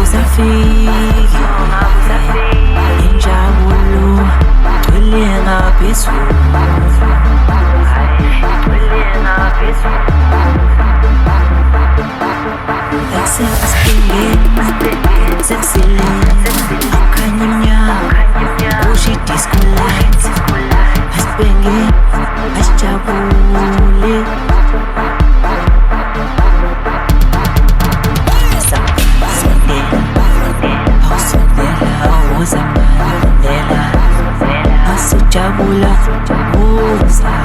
usafiki injabulo gcwele ngaphezulu Sexilent, akhanya imnyama Usho i-disco light Asibhenge, asijabule Sondela, woza mani sondela Asijabula, woza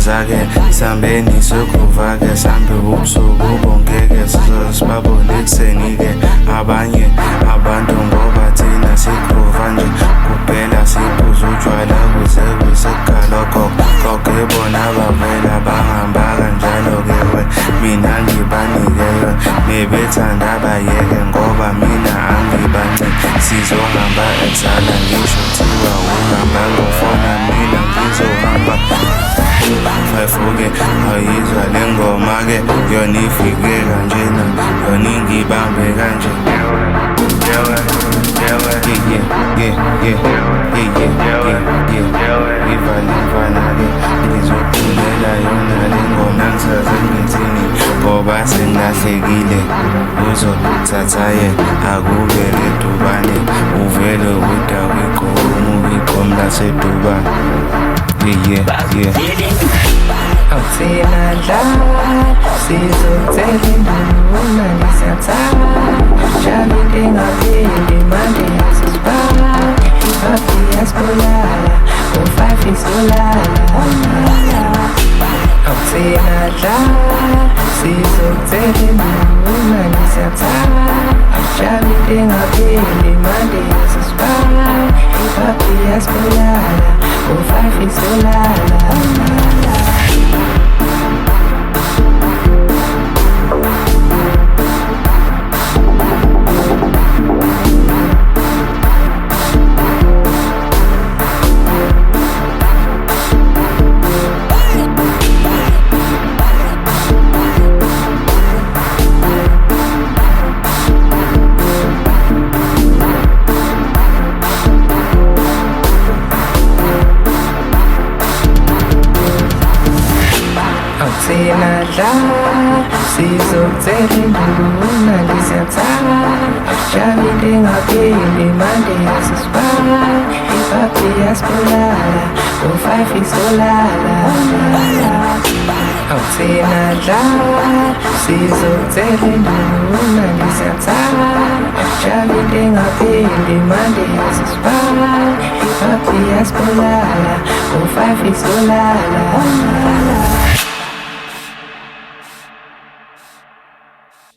Zake sambeni sokuvake sambe ubusuku bongeke sizosibabone ekuseni-ke abanye abantu ngoba thina sikhova nje kuphela siphuza utshwala kuze kusekukhalokho bona bavela bahamba kanjalo-ke we mina ngibanike yona nebethanda bayeke ngoba mina angibancini sizohamba eksala ngisho thiwa uhamba ngofona mina ngizohamba Fayifuke ayizwa le ngoma-ke yona ifike kanjena yona ingibambe kanje Ngivana-ke ngizophulela yona le ngoma ngisaze ngithini ngoba sengilahlekile uzothatha yena akubele Dubane uvele udakwigqomu igqomu lasedubane Awuthina dlala, sizokuthela induna ngisathanda Shaya into engapheli, manje yasisibala Ipapi yasibulala, ngo-5 isolala Awuthina dlala, sizokuthela induna ngisathanda Shaya into engapheli, manje yasisibala Ipapi yasibulala, ngo-5 isolala Thina dlala, sizokuthela induna ngisathanda Shaya into engapheli, manje yasisibala Ipapi yasibulala, ngo-5 isolala Awuthina dlala, sizokuthela induna ngisathanda Shaya into engapheli, manje yasisibala Ipapi yasibulala, ngo-5 isolala